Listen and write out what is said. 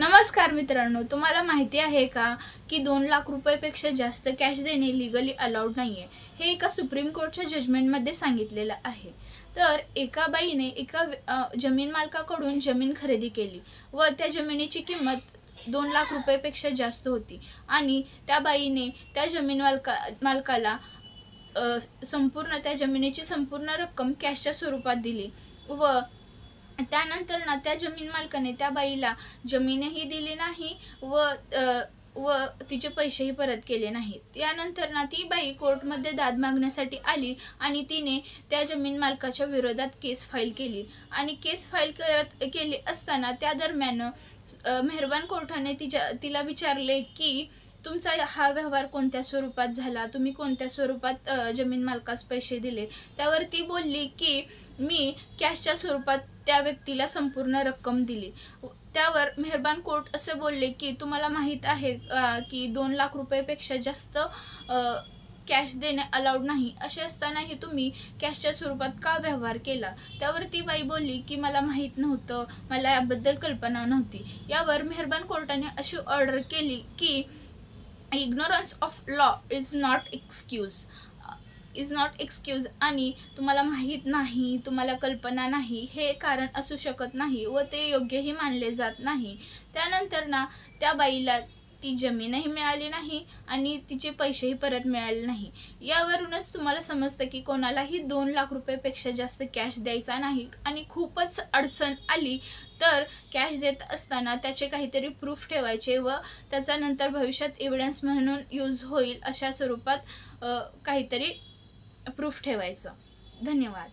नमस्कार मित्रांनो, तुम्हाला माहिती आहे का की 2 लाख रुपयापेक्षा जास्त कॅश देणे लीगली अलाउड नाही आहे. हे एका सुप्रीम कोर्टच्या जजमेंटमध्ये सांगितलेलं आहे. तर एका बाईने एका जमीन मालकाकडून जमीन खरेदी केली व त्या जमिनीची किंमत 2 लाख रुपयापेक्षा जास्त होती आणि त्या बाईने त्या जमीन मालकाला संपूर्ण त्या जमिनीची संपूर्ण रक्कम कॅशच्या स्वरूपात दिली व त्यानंतर ना त्या जमीन मालकाने त्या बाईला जमीनही दिली नाही व तिचे पैसेही परत केले नाहीत. त्यानंतर ना ती बाई कोर्टमध्ये दाद मागण्यासाठी आली आणि तिने त्या जमीन मालकाच्या विरोधात केस फाईल केली आणि केस फाईल केली असताना त्या दरम्यान मेहरबान कोर्टाने तिला विचारले की तुमचा हा व्यवहार कोणत्या स्वरूपात झाला, तुम्ही कोणत्या स्वरूपात जमीन मालकास पैसे दिले. त्यावर ती बोलली की मी कॅशच्या स्वरूपात त्या व्यक्तीला संपूर्ण रक्कम दिली. त्यावर मेहरबान कोर्ट असे बोलले की तुम्हाला माहीत आहे की 2 लाख रुपयापेक्षा जास्त कॅश देणे अलाउड नाही, असे असतानाही तुम्ही कॅशच्या स्वरूपात का व्यवहार केला. त्यावर ती बाई बोलली की मला माहीत नव्हतं, मला याबद्दल कल्पना नव्हती. यावर मेहरबान कोर्टाने अशी ऑर्डर केली की ignorance of law is not excuse आणि तुम्हाला माहीत नाही, तुम्हाला कल्पना नाही हे कारण असू शकत नाही व ते योग्यही मानले जात नाही. त्यानंतर ना त्या बाईला ती जमीनही मिळाली नाही आणि तिचे पैसेही परत मिळाले नाही. यावरूनच तुम्हाला समजतं की कोणालाही 2 लाख रुपयापेक्षा जास्त कॅश द्यायचा नाही आणि खूपच अडचण आली तर कॅश देत असताना त्याचे काहीतरी प्रूफ ठेवायचे व त्याचा नंतर भविष्यात एव्हिडन्स म्हणून यूज होईल अशा स्वरूपात काहीतरी प्रूफ ठेवायचं. धन्यवाद.